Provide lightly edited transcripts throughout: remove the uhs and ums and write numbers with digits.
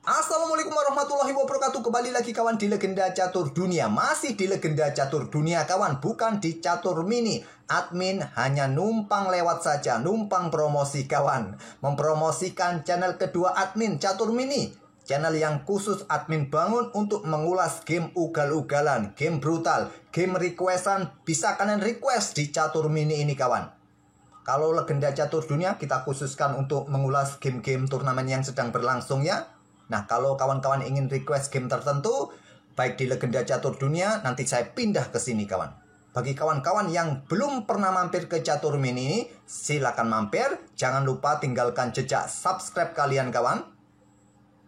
Assalamualaikum warahmatullahi wabarakatuh. Kembali lagi kawan di Legenda Catur Dunia. Masih di Legenda Catur Dunia kawan, bukan di Catur Mini. Admin hanya numpang lewat saja, numpang promosi kawan. Mempromosikan channel kedua admin, Catur Mini. Channel yang khusus admin bangun untuk mengulas game ugal-ugalan, game brutal, game requestan. Bisa kalian request di Catur Mini ini kawan. Kalau Legenda Catur Dunia kita khususkan untuk mengulas game-game turnamen yang sedang berlangsung ya. Nah, kalau kawan-kawan ingin request game tertentu, baik di Legenda Catur Dunia, nanti saya pindah ke sini kawan. Bagi kawan-kawan yang belum pernah mampir ke Catur Mini ini, silakan mampir. Jangan lupa tinggalkan jejak subscribe kalian kawan.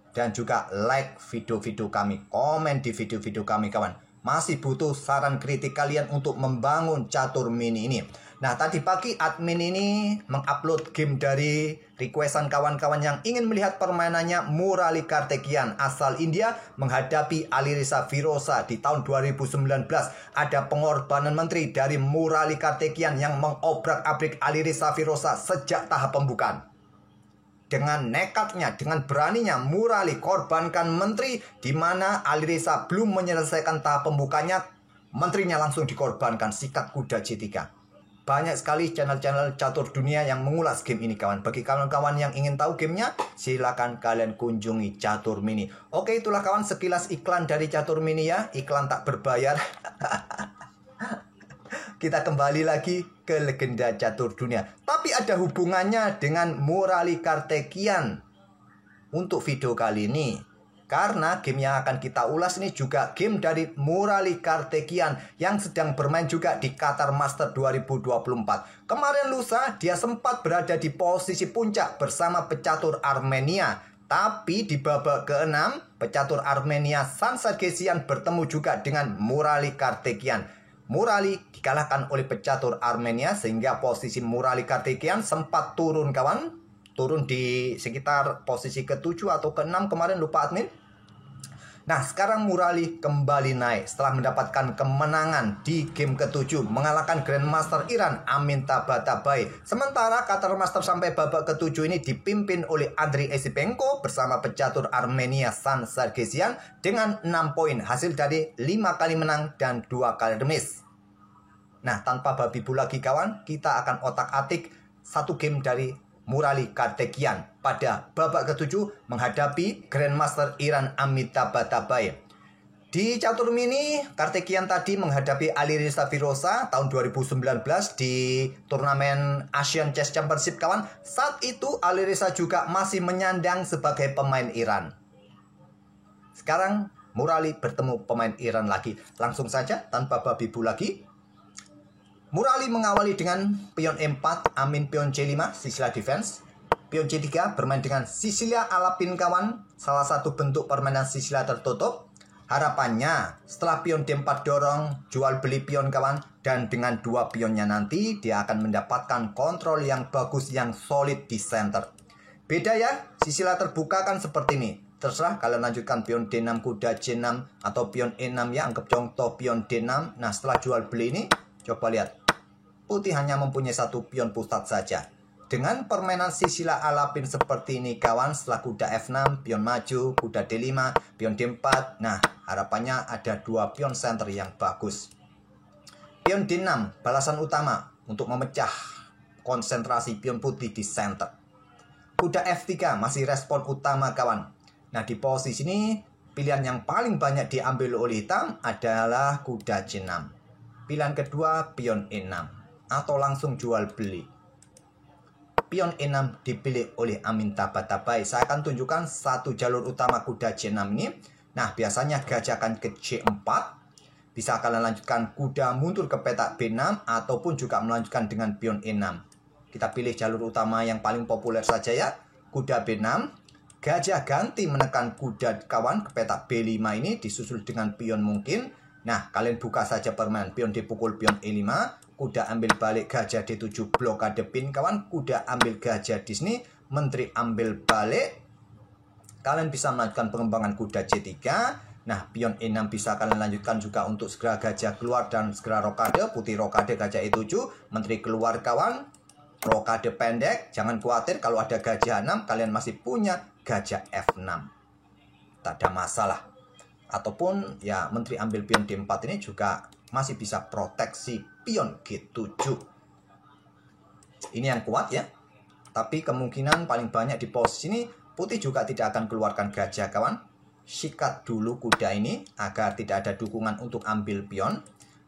Dan juga like video-video kami, komen di video-video kami kawan. Masih butuh saran kritik kalian untuk membangun Catur Mini ini. Nah, tadi pagi admin ini mengupload game dari requestan kawan-kawan yang ingin melihat permainannya Murali Karthikeyan asal India menghadapi Alireza Firoza di tahun 2019. Ada pengorbanan menteri dari Murali Karthikeyan yang mengobrak-abrik Alireza Firoza sejak tahap pembukaan. Dengan nekatnya, dengan beraninya Murali korbankan menteri di mana Alireza belum menyelesaikan tahap pembukanya, menterinya langsung dikorbankan sikat kuda C3. Banyak sekali channel-channel Catur Dunia yang mengulas game ini kawan. Bagi kawan-kawan yang ingin tahu gamenya, silakan kalian kunjungi Catur Mini. Oke, itulah kawan sekilas iklan dari Catur Mini ya. Iklan tak berbayar. Kita kembali lagi ke Legenda Catur Dunia. Tapi ada hubungannya dengan Murali Karthikeyan untuk video kali ini. Karena game yang akan kita ulas ini juga game dari Murali Karthikeyan yang sedang bermain juga di Qatar Master 2024. Kemarin lusa dia sempat berada di posisi puncak bersama pecatur Armenia. Tapi di babak ke-6, pecatur Armenia San Sargsyan bertemu juga dengan Murali Karthikeyan. Murali dikalahkan oleh pecatur Armenia sehingga posisi Murali Karthikeyan sempat turun kawan. Turun di sekitar posisi ke-7 atau ke-6 kemarin, lupa admin. Nah, sekarang Murali kembali naik setelah mendapatkan kemenangan di game ke-7 mengalahkan Grandmaster Iran Amintabatabai. Sementara Qatar Master sampai babak ke-7 ini dipimpin oleh Andriy Esipenko bersama pecatur Armenia San Sargsyan dengan 6 poin hasil dari 5 kali menang dan 2 kali remis. Nah, tanpa babi bu lagi kawan, kita akan otak-atik satu game dari Murali Karthikeyan pada babak ke-7 menghadapi Grandmaster Iran Amintabatabai. Di Catur Mini, Karthikeyan tadi menghadapi Alireza Firoza tahun 2019 di turnamen Asian Chess Championship kawan. Saat itu Alireza juga masih menyandang sebagai pemain Iran. Sekarang Murali bertemu pemain Iran lagi. Langsung saja tanpa babi bu lagi. Murali mengawali dengan pion E4, Amin pion C5, Sisilia defense. Pion C3 bermain dengan Sisilia Alapin kawan, salah satu bentuk permainan Sisilia tertutup. Harapannya setelah pion D4 dorong, jual beli pion kawan, dan dengan 2 pionnya nanti dia akan mendapatkan kontrol yang bagus, yang solid di center. Beda ya, Sisilia terbuka kan seperti ini. Terserah kalian lanjutkan pion D6 kuda C6 atau pion E6 ya, anggap contoh pion D6. Nah, setelah jual beli ini, coba lihat. Putih hanya mempunyai satu pion pusat saja. Dengan permainan Sisilia Alapin seperti ini kawan, setelah kuda F6, pion maju, kuda D5, pion D4. Nah, harapannya ada 2 pion center yang bagus. Pion D6, balasan utama untuk memecah konsentrasi pion putih di center. Kuda F3 masih respon utama kawan. Nah, di posisi ini pilihan yang paling banyak diambil oleh hitam adalah kuda C6. Pilihan kedua pion E6 atau langsung jual beli. Pion E6 dipilih oleh Amintabatabai. Saya akan tunjukkan satu jalur utama kuda C6 ini. Nah, biasanya gajah akan ke C4. Bisa kalian lanjutkan kuda mundur ke petak B6 ataupun juga melanjutkan dengan pion E6. Kita pilih jalur utama yang paling populer saja ya. Kuda B6. Gajah ganti menekan kuda kawan ke petak B5 ini disusul dengan pion mungkin. Nah, kalian buka saja permainan. Pion dipukul pion E5. Kuda ambil balik gajah D7 blokade pin kawan. Kuda ambil gajah di sini. Menteri ambil balik. Kalian bisa melanjutkan pengembangan kuda C3. Nah, pion E6 bisa kalian lanjutkan juga untuk segera gajah keluar dan segera rokade. Putih rokade gajah E7. Menteri keluar kawan. Rokade pendek. Jangan khawatir kalau ada gajah 6. Kalian masih punya gajah F6. tak ada masalah. Ataupun ya menteri ambil pion D4 ini juga masih bisa proteksi pion G7. Ini yang kuat ya. Tapi kemungkinan paling banyak di posisi ini putih juga tidak akan keluarkan gajah kawan. Sikat dulu kuda ini agar tidak ada dukungan untuk ambil pion.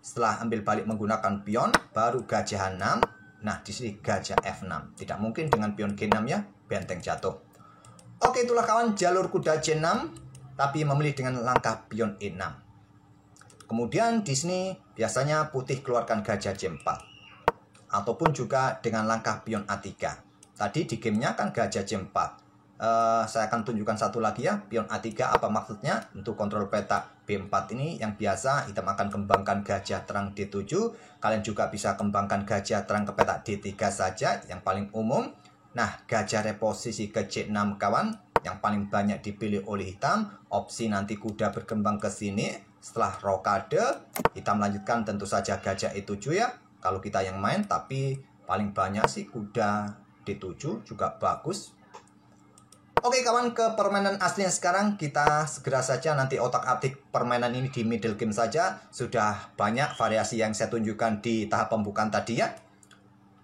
Setelah ambil balik menggunakan pion, baru gajah 6. Nah, di sini gajah F6. Tidak mungkin dengan pion G6 ya, benteng jatuh. Oke, itulah kawan jalur kuda C6, tapi memilih dengan langkah pion E6. Kemudian di sini biasanya putih keluarkan gajah C4. Ataupun juga dengan langkah pion A3. Tadi di gamenya kan gajah C4. Saya akan tunjukkan satu lagi ya, pion A3 apa maksudnya. Untuk kontrol peta B4 ini yang biasa hitam akan kembangkan gajah terang D7. Kalian juga bisa kembangkan gajah terang ke peta D3 saja yang paling umum. Nah, gajah reposisi ke C6 kawan yang paling banyak dipilih oleh hitam. Opsi nanti kuda berkembang ke sini. Setelah rokade, hitam lanjutkan tentu saja gajah E7 ya. Kalau kita yang main, tapi paling banyak sih kuda D7 juga bagus. Oke kawan, ke permainan aslinya sekarang. Kita segera saja nanti otak-atik permainan ini di middle game saja. Sudah banyak variasi yang saya tunjukkan di tahap pembukaan tadi ya.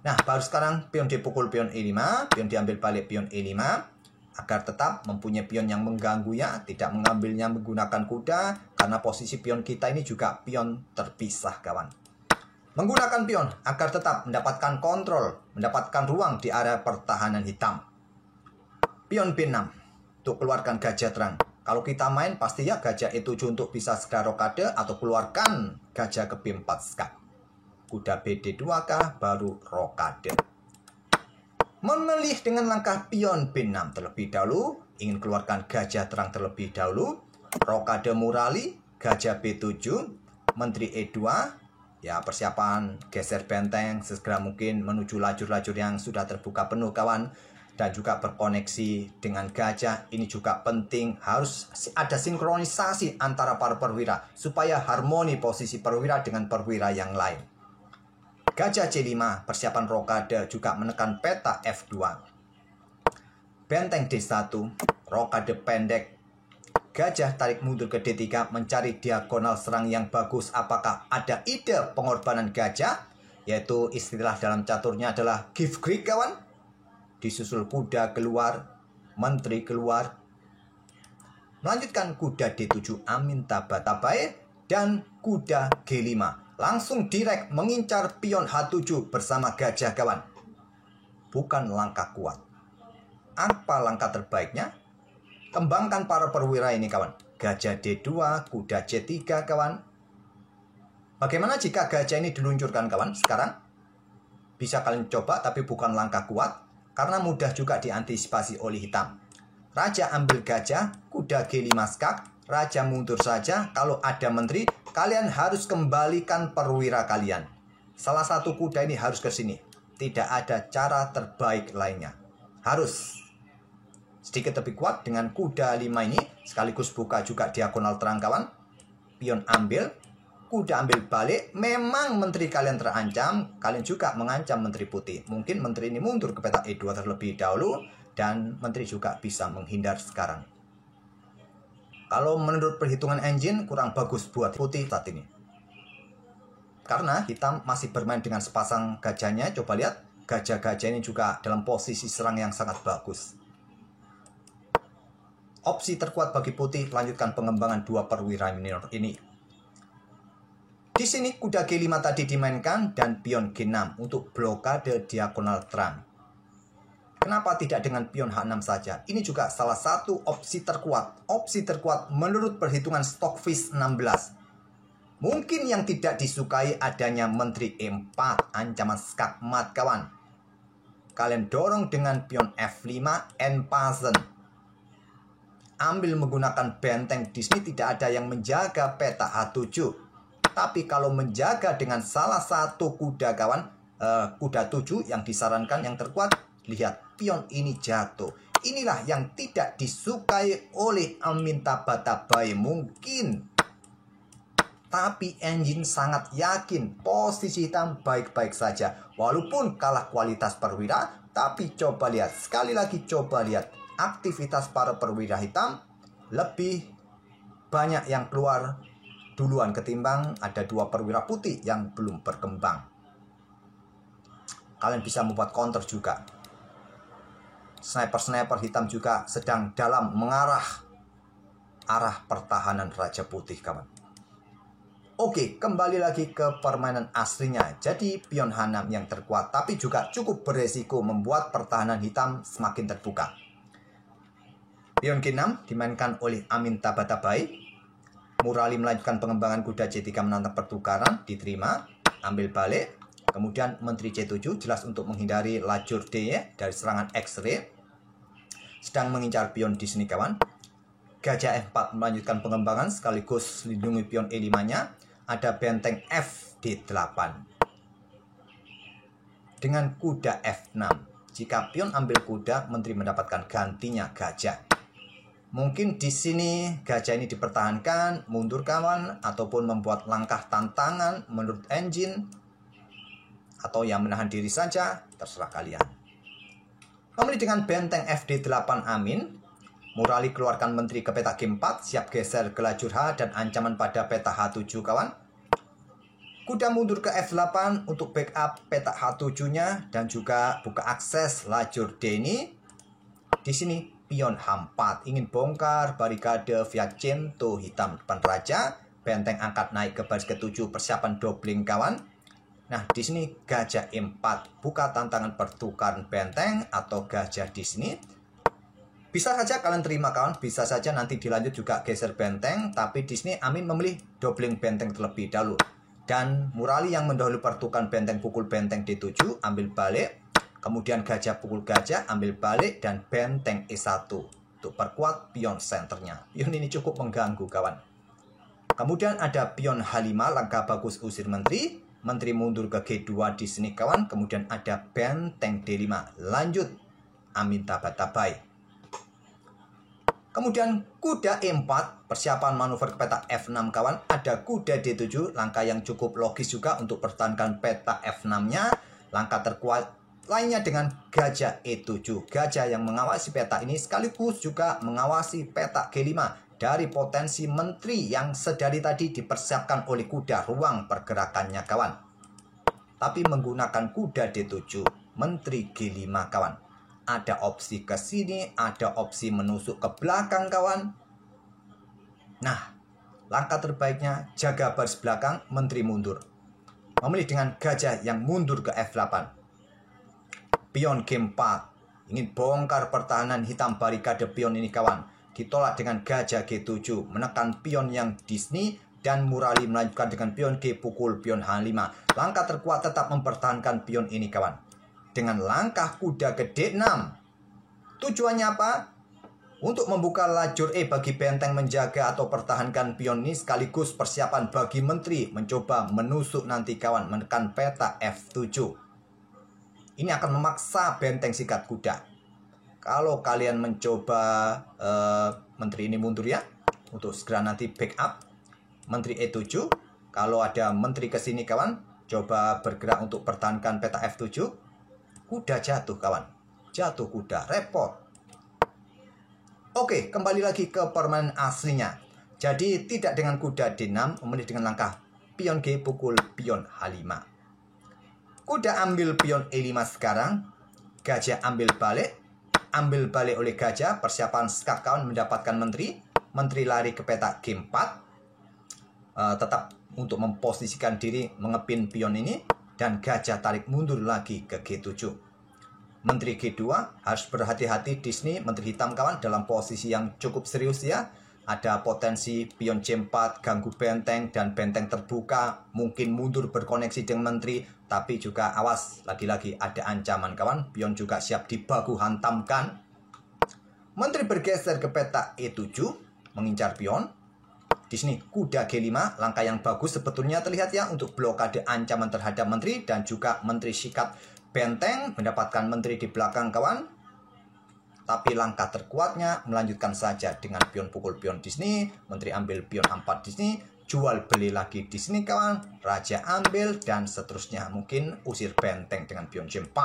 Nah, baru sekarang pion dipukul pion E5, pion diambil balik pion E5. Agar tetap mempunyai pion yang mengganggu ya. Tidak mengambilnya menggunakan kuda. Karena posisi pion kita ini juga pion terpisah kawan. Menggunakan pion agar tetap mendapatkan kontrol, mendapatkan ruang di area pertahanan hitam. Pion B6 untuk keluarkan gajah terang. Kalau kita main pasti ya gajah E7 untuk bisa segera rokade atau keluarkan gajah ke B4 skak. Kuda BD2 kah baru rokade. Memilih dengan langkah pion B6 terlebih dahulu. Ingin keluarkan gajah terang terlebih dahulu. Rokade murali, gajah B7, menteri E2. Ya, persiapan geser benteng segera mungkin menuju lajur-lajur yang sudah terbuka penuh kawan. Dan juga berkoneksi dengan gajah. Ini juga penting, harus ada sinkronisasi antara para perwira supaya harmoni posisi perwira dengan perwira yang lain. Gajah C5, persiapan rokade juga menekan peta F2. Benteng D1, rokade pendek. Gajah tarik mundur ke D3 mencari diagonal serang yang bagus. Apakah ada ide pengorbanan gajah? Yaitu istilah dalam caturnya adalah give Greek kawan. Disusul kuda keluar, menteri keluar. Melanjutkan kuda D7 Amin Tabatabae dan kuda G5. Langsung direct mengincar pion H7 bersama gajah kawan. Bukan langkah kuat. Apa langkah terbaiknya? Kembangkan para perwira ini kawan. Gajah D2, kuda C3 kawan. Bagaimana jika gajah ini diluncurkan kawan sekarang? Bisa kalian coba tapi bukan langkah kuat. Karena mudah juga diantisipasi oleh hitam. Raja ambil gajah, kuda G5 skak, raja mundur saja. Kalau ada menteri, kalian harus kembalikan perwira kalian. Salah satu kuda ini harus ke sini. Tidak ada cara terbaik lainnya. Harus. Sedikit lebih kuat dengan kuda 5 ini. Sekaligus buka juga diagonal terang kawan. Pion ambil. Kuda ambil balik, memang menteri kalian terancam, kalian juga mengancam menteri putih. Mungkin menteri ini mundur ke peta E2 terlebih dahulu, dan menteri juga bisa menghindar sekarang. Kalau menurut perhitungan engine, kurang bagus buat putih saat ini. Karena hitam masih bermain dengan sepasang gajahnya, coba lihat, gajah-gajah ini juga dalam posisi serang yang sangat bagus. Opsi terkuat bagi putih, lanjutkan pengembangan dua perwira minor ini. Di sini kuda G5 tadi dimainkan dan pion G6 untuk blokade diagonal terang. Kenapa tidak dengan pion H6 saja? Ini juga salah satu opsi terkuat. Opsi terkuat menurut perhitungan Stockfish 16. Mungkin yang tidak disukai adanya menteri E4, ancaman skakmat kawan. Kalian dorong dengan pion F5, N-Pasen. Ambil menggunakan benteng, di sini tidak ada yang menjaga peta H7. Tapi kalau menjaga dengan salah satu kuda kawan, kuda 7 yang disarankan yang terkuat, lihat pion ini jatuh. Inilah yang tidak disukai oleh Amin Tabatabae mungkin. Tapi engine sangat yakin posisi hitam baik-baik saja. Walaupun kalah kualitas perwira, tapi coba lihat. Sekali lagi coba lihat aktivitas para perwira hitam. lebih banyak yang keluar duluan ketimbang ada 2 perwira putih yang belum berkembang. Kalian bisa membuat counter juga. Sniper-sniper hitam juga sedang dalam mengarah arah pertahanan Raja Putih, kawan. Oke, kembali lagi ke permainan aslinya. Jadi pion H6 yang terkuat, tapi juga cukup beresiko membuat pertahanan hitam semakin terbuka. Pion G6 dimainkan oleh Amin Tabatabai. Murali melanjutkan pengembangan kuda C3 menantang pertukaran, diterima, ambil balik. Kemudian Menteri C7 jelas untuk menghindari lajur D ya, dari serangan X-ray. Sedang mengincar pion di sini, kawan. Gajah F4 melanjutkan pengembangan sekaligus lindungi pion E5-nya. Ada benteng F D8 dengan kuda F6. Jika pion ambil kuda, menteri mendapatkan gantinya gajah. Mungkin di sini gajah ini dipertahankan, mundur kawan, ataupun membuat langkah tantangan menurut engine, atau yang menahan diri saja, terserah kalian. Kembali dengan benteng FD8 Amin. Murali keluarkan menteri ke peta G4, siap geser ke lajur H dan ancaman pada peta H7, kawan. Kuda mundur ke F8 untuk backup peta H7-nya dan juga buka akses lajur D ini. Di sini pion H4 ingin bongkar barikade via cento hitam depan raja. Benteng angkat naik ke baris ke-7, persiapan doubling, kawan. Nah, di sini gajah E4 buka tantangan pertukaran benteng atau gajah di sini. Bisa saja kalian terima, kawan, bisa saja nanti dilanjut juga geser benteng, tapi di sini Amin memilih doubling benteng terlebih dahulu. Dan Murali yang mendahului pertukaran benteng pukul benteng D7, ambil balik. Kemudian gajah pukul gajah, ambil balik, dan benteng E1 untuk perkuat pion senternya. Pion ini cukup mengganggu, kawan. Kemudian ada pion H5, langkah bagus usir menteri. Menteri mundur ke G2 di sini, kawan. Kemudian ada benteng D5, lanjut Amin Tabatabai. Kemudian kuda E4, persiapan manuver ke peta F6, kawan. Ada kuda D7, langkah yang cukup logis juga untuk pertahankan peta F6-nya. Langkah terkuat lainnya dengan gajah E7. Gajah yang mengawasi peta ini sekaligus juga mengawasi peta G5 dari potensi menteri yang sedari tadi dipersiapkan oleh kuda ruang pergerakannya, kawan. Tapi menggunakan kuda D7, menteri G5, kawan. Ada opsi ke sini, ada opsi menusuk ke belakang, kawan. Nah, langkah terbaiknya jaga baris belakang, menteri mundur. Memilih dengan gajah yang mundur ke F8. Pion G4 ingin bongkar pertahanan hitam barikade pion ini, kawan. Ditolak dengan gajah G7, menekan pion yang di sini, dan Murali melanjutkan dengan pion G pukul pion H5. Langkah terkuat tetap mempertahankan pion ini, kawan. Dengan langkah kuda ke D6. Tujuannya apa? Untuk membuka lajur E bagi benteng menjaga atau pertahankan pion ini, sekaligus persiapan bagi menteri mencoba menusuk nanti, kawan, menekan peta F7. Ini akan memaksa benteng sikat kuda. Kalau kalian mencoba menteri ini mundur ya, untuk segera nanti backup menteri E7. Kalau ada menteri ke sini, kawan, coba bergerak untuk pertahankan peta F7. Kuda jatuh, kawan. Jatuh kuda, repot. Oke, kembali lagi ke permainan aslinya. Jadi tidak dengan kuda D6, memilih dengan langkah pion G pukul pion H5. Kuda ambil pion E5 sekarang. Gajah ambil balik oleh gajah. Persiapan skak, kawan, mendapatkan menteri. Menteri lari ke peta G4. Tetap untuk memposisikan diri mengepin pion ini. Dan gajah tarik mundur lagi ke G7. Menteri G2 harus berhati-hati di sini. Menteri hitam, kawan, dalam posisi yang cukup serius ya. Ada potensi pion C4 ganggu benteng dan benteng terbuka. Mungkin mundur berkoneksi dengan menteri. Tapi juga awas, lagi-lagi ada ancaman, kawan. Pion juga siap dibaku hantamkan. Menteri bergeser ke peta E7, mengincar pion. Di sini kuda G5, langkah yang bagus sebetulnya terlihat ya untuk blokade ancaman terhadap menteri dan juga menteri sikat benteng mendapatkan menteri di belakang, kawan. Tapi langkah terkuatnya melanjutkan saja dengan pion pukul pion di sini, menteri ambil pion A4 di sini, jual beli lagi di sini, kawan. Raja ambil dan seterusnya, mungkin usir benteng dengan pion C4.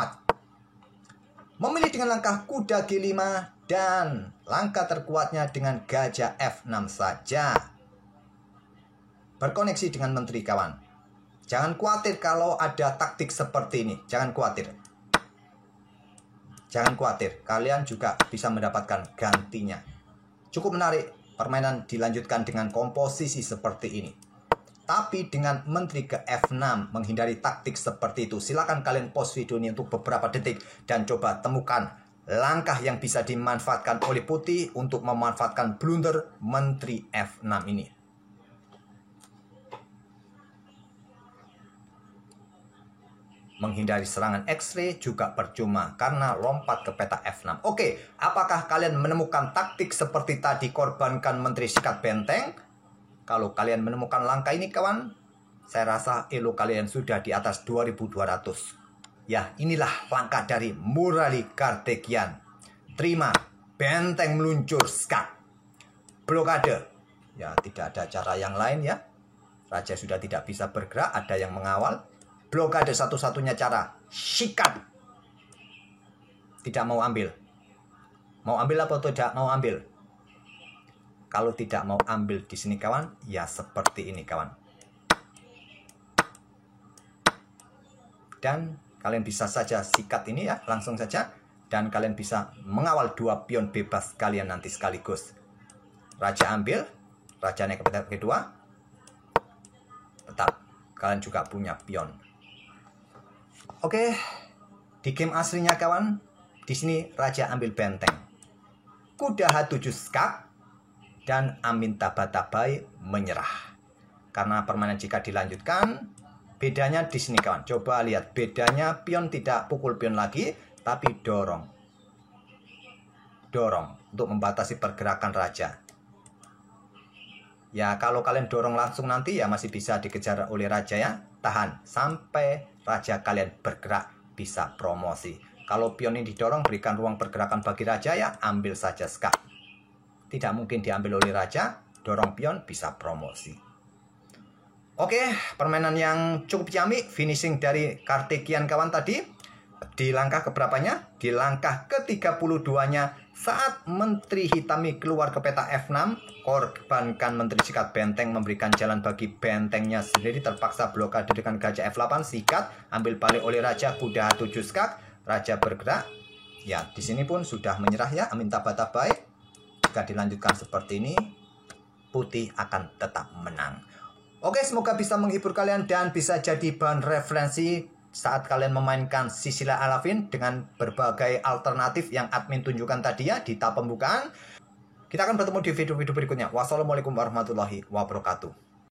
Memilih dengan langkah kuda G5 Dan langkah terkuatnya dengan gajah F6 saja. Berkoneksi dengan menteri kawan. Jangan khawatir kalau ada taktik seperti ini. Jangan khawatir. Jangan khawatir. Kalian juga bisa mendapatkan gantinya. Cukup menarik. Permainan dilanjutkan dengan komposisi seperti ini. Tapi dengan menteri ke F6 menghindari taktik seperti itu. Silakan kalian pause video ini untuk beberapa detik dan coba temukan langkah yang bisa dimanfaatkan oleh putih untuk memanfaatkan blunder menteri F6 ini. Menghindari serangan X-ray juga percuma karena lompat ke peta F6. Oke, apakah kalian menemukan taktik seperti tadi korbankan menteri sikat benteng? Kalau kalian menemukan langkah ini kawan, saya rasa elo kalian sudah di atas 2200. Ya, inilah langkah dari Murali Karthikeyan. Terima, benteng meluncur skat. Blokade. Ya, tidak ada cara yang lain ya. Raja sudah tidak bisa bergerak, ada yang mengawal. Blokade satu-satunya cara. Sikat. Tidak mau ambil. Mau ambil apa tidak mau ambil? Kalau tidak mau ambil di sini kawan, ya seperti ini kawan. Dan kalian bisa saja sikat ini ya, langsung saja. Dan kalian bisa mengawal 2 pion bebas kalian nanti sekaligus. Raja ambil, raja naik ke peta kedua. Tetap, kalian juga punya pion. Oke, di game aslinya kawan, di sini raja ambil benteng. Kuda H7 skak. Dan Amintabhadabhai menyerah. Karena permainan jika dilanjutkan, bedanya di sini kawan. Coba lihat, bedanya pion tidak pukul pion lagi, tapi dorong. Dorong untuk membatasi pergerakan raja. Ya, kalau kalian dorong langsung nanti ya masih bisa dikejar oleh raja ya. Tahan sampai raja kalian bergerak bisa promosi. Kalau pion ini didorong, berikan ruang pergerakan bagi raja ya, ambil saja skak. Tidak mungkin diambil oleh raja, dorong pion bisa promosi. Oke, permainan yang cukup ciamik, finishing dari Karthikeyan kawan tadi. Di langkah keberapanya? Di langkah ke-32-nya saat menteri hitami keluar ke peta F6, korbankan menteri sikat benteng memberikan jalan bagi bentengnya sendiri, terpaksa blokade dengan gajah F8, sikat, ambil balik oleh raja, kuda H7 skak, raja bergerak. Ya, di sini pun sudah menyerah ya, Amintabhadabhai. Jika dilanjutkan seperti ini, putih akan tetap menang. Oke, semoga bisa menghibur kalian dan bisa jadi bahan referensi saat kalian memainkan Sisilia Alavin dengan berbagai alternatif yang admin tunjukkan tadi ya di tab pembukaan. Kita akan bertemu di video-video berikutnya. Wassalamualaikum warahmatullahi wabarakatuh.